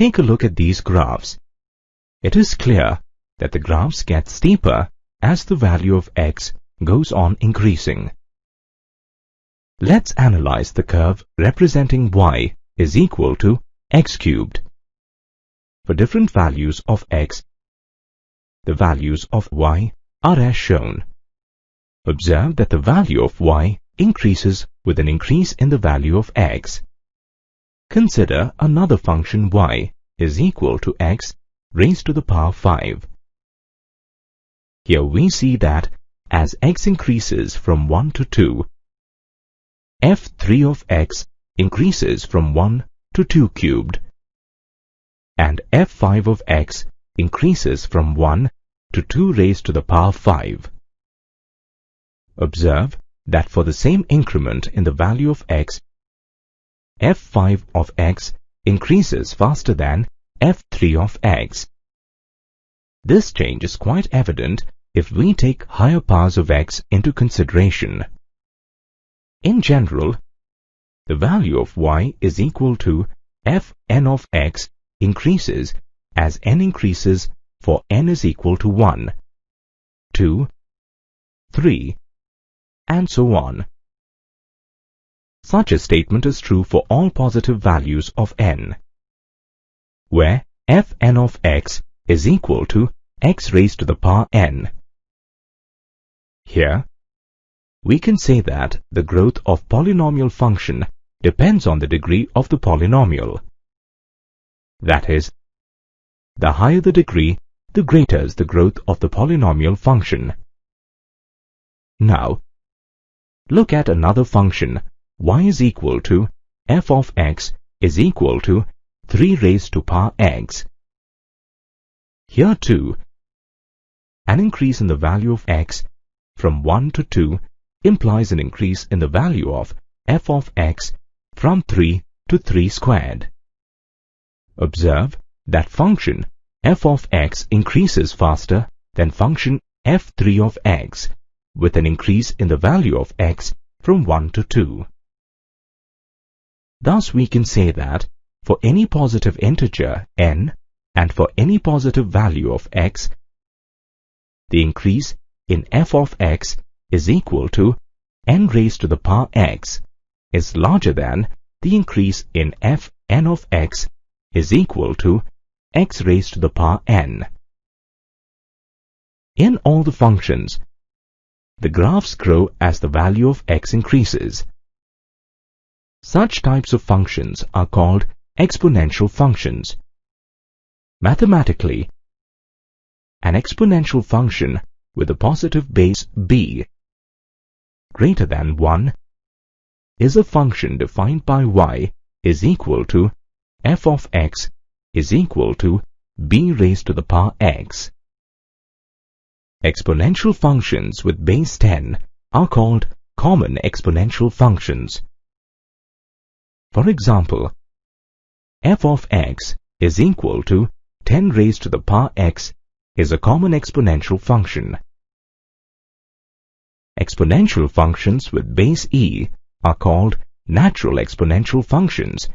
take a look at these graphs. It is clear that the graphs get steeper as the value of x goes on increasing. Let's analyze the curve representing y is equal to x cubed. For different values of x, the values of y are as shown. Observe that the value of y increases with an increase in the value of x. Consider another function y is equal to x raised to the power 5. Here we see that as x increases from 1 to 2, f3 of x increases from 1 to 2 cubed, and f5 of x increases from 1 to 2 raised to the power 5. Observe that for the same increment in the value of x, f5 of x increases faster than f3 of x. This change is quite evident if we take higher powers of x into consideration. In general, the value of y is equal to fn of x increases as n increases for n is equal to 1, 2, 3, and so on. Such a statement is true for all positive values of n, where fn of x is equal to x raised to the power n. Here, we can say that the growth of polynomial function depends on the degree of the polynomial. That is, the higher the degree, the greater is the growth of the polynomial function. Now, look at another function, y is equal to f of x is equal to 3 raised to power x. Here too, an increase in the value of x from 1 to 2 implies an increase in the value of f of x from 3 to 3 squared. Observe that function f of x increases faster than function f3 of x, with an increase in the value of x from 1 to 2. Thus we can say that for any positive integer n and for any positive value of x, the increase in f of x is equal to n raised to the power x is larger than the increase in fn of x is equal to x raised to the power n. In all the functions, the graphs grow as the value of x increases. Such types of functions are called exponential functions. Mathematically, an exponential function with a positive base b greater than 1 is a function defined by y is equal to f of x is equal to b raised to the power x. Exponential functions with base 10 are called common exponential functions. For example, f of x is equal to 10 raised to the power x is a common exponential function. Exponential functions with base e are called natural exponential functions,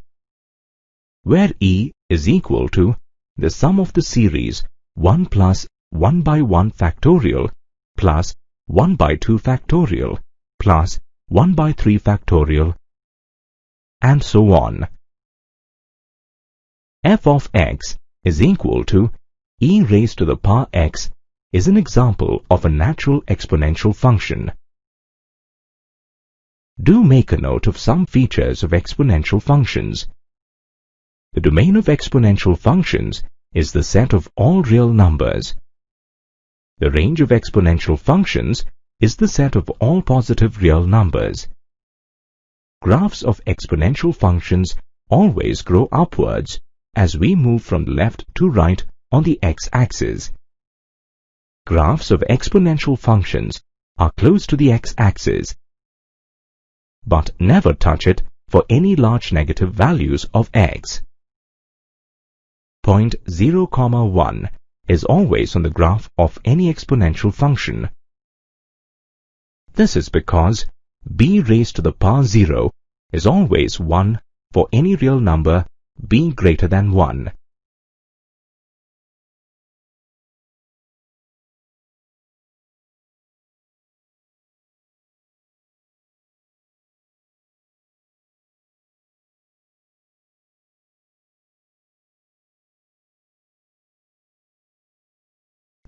where e is equal to the sum of the series 1 plus 1 by 1 factorial plus 1 by 2 factorial plus 1 by 3 factorial, and so on. F of x is equal to e raised to the power x is an example of a natural exponential function. Do make a note of some features of exponential functions. The domain of exponential functions is the set of all real numbers. The range of exponential functions is the set of all positive real numbers. Graphs of exponential functions always grow upwards as we move from left to right on the x-axis. Graphs of exponential functions are close to the x-axis, but never touch it for any large negative values of x. Point 0, 1 is always on the graph of any exponential function. This is because b raised to the power 0 is always 1 for any real number b greater than 1,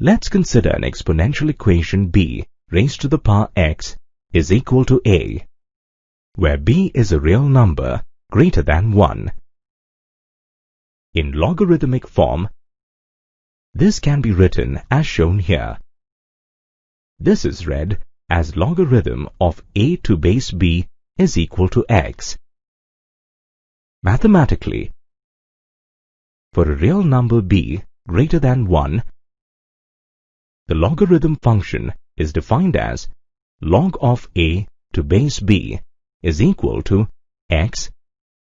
Let's consider an exponential equation b raised to the power x is equal to a, where b is a real number greater than 1. In logarithmic form, this can be written as shown here. This is read as logarithm of a to base b is equal to x. Mathematically, for a real number b greater than 1, the logarithm function is defined as log of a to base b is equal to x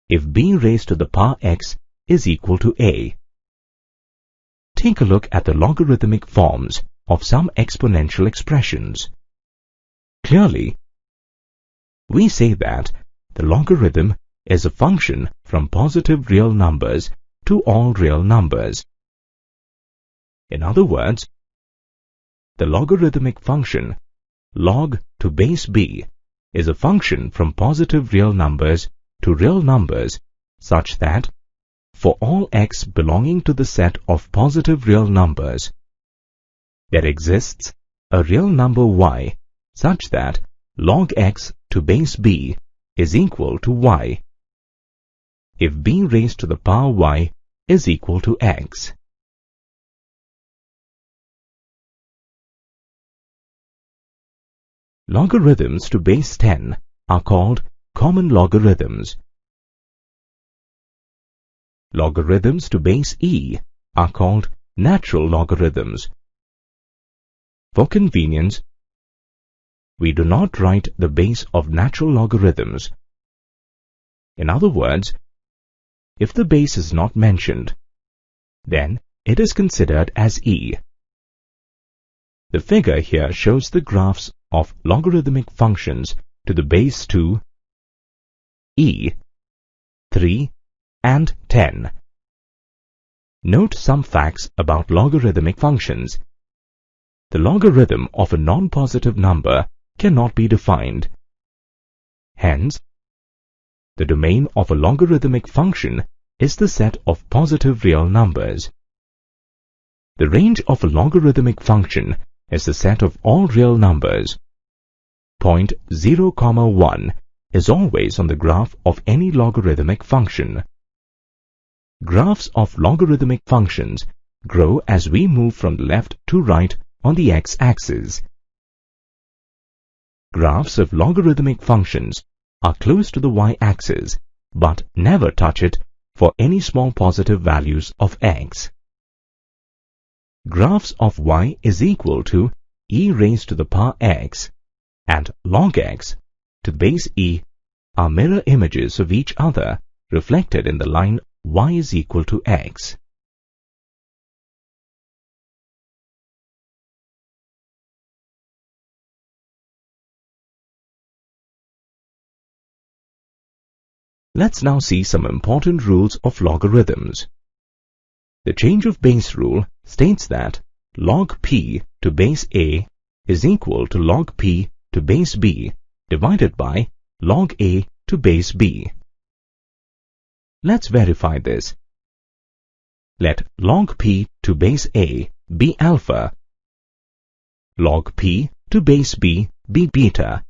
if b raised to the power x is equal to a. Take a look at the logarithmic forms of some exponential expressions. Clearly, we say that the logarithm is a function from positive real numbers to all real numbers. In other words, the logarithmic function log to base b is a function from positive real numbers to real numbers such that for all x belonging to the set of positive real numbers, there exists a real number y such that log x to base b is equal to y if b raised to the power y is equal to x. Logarithms to base 10 are called common logarithms. Logarithms to base e are called natural logarithms. For convenience, we do not write the base of natural logarithms. In other words, if the base is not mentioned, then it is considered as e. The figure here shows the graphs of logarithmic functions to the base 2, e, 3, and 10. Note some facts about logarithmic functions. The logarithm of a non-positive number cannot be defined. Hence, the domain of a logarithmic function is the set of positive real numbers. The range of a logarithmic function is the set of all real numbers. Point 0, 1 is always on the graph of any logarithmic function. Graphs of logarithmic functions grow as we move from left to right on the x-axis. Graphs of logarithmic functions are close to the y-axis but never touch it for any small positive values of x. Graphs of y is equal to e raised to the power x and log x to base e are mirror images of each other reflected in the line y is equal to x. Let's now see some important rules of logarithms. The change of base rule states that log p to base a is equal to log p to base b divided by log a to base b. Let's verify this. Let log p to base a be alpha, log p to base b be beta,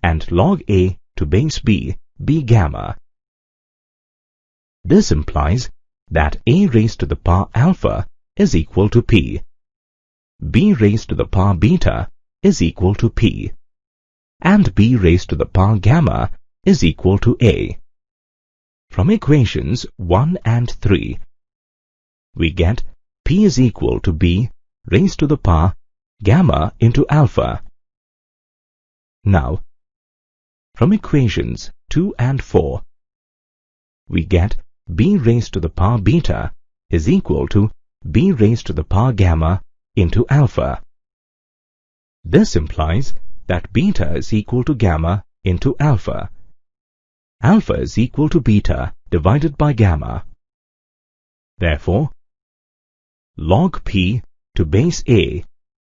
and log a to base b be gamma. This implies that a raised to the power alpha is equal to p, b raised to the power beta is equal to p, and b raised to the power gamma is equal to a. From equations 1 and 3, we get p is equal to b raised to the power gamma into alpha. Now, from equations 2 and 4, we get b raised to the power beta is equal to b raised to the power gamma into alpha. This implies that beta is equal to gamma into alpha. Alpha is equal to beta divided by gamma. Therefore, log p to base a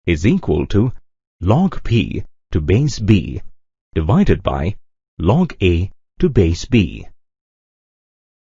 is equal to log p to base b divided by log a to base b.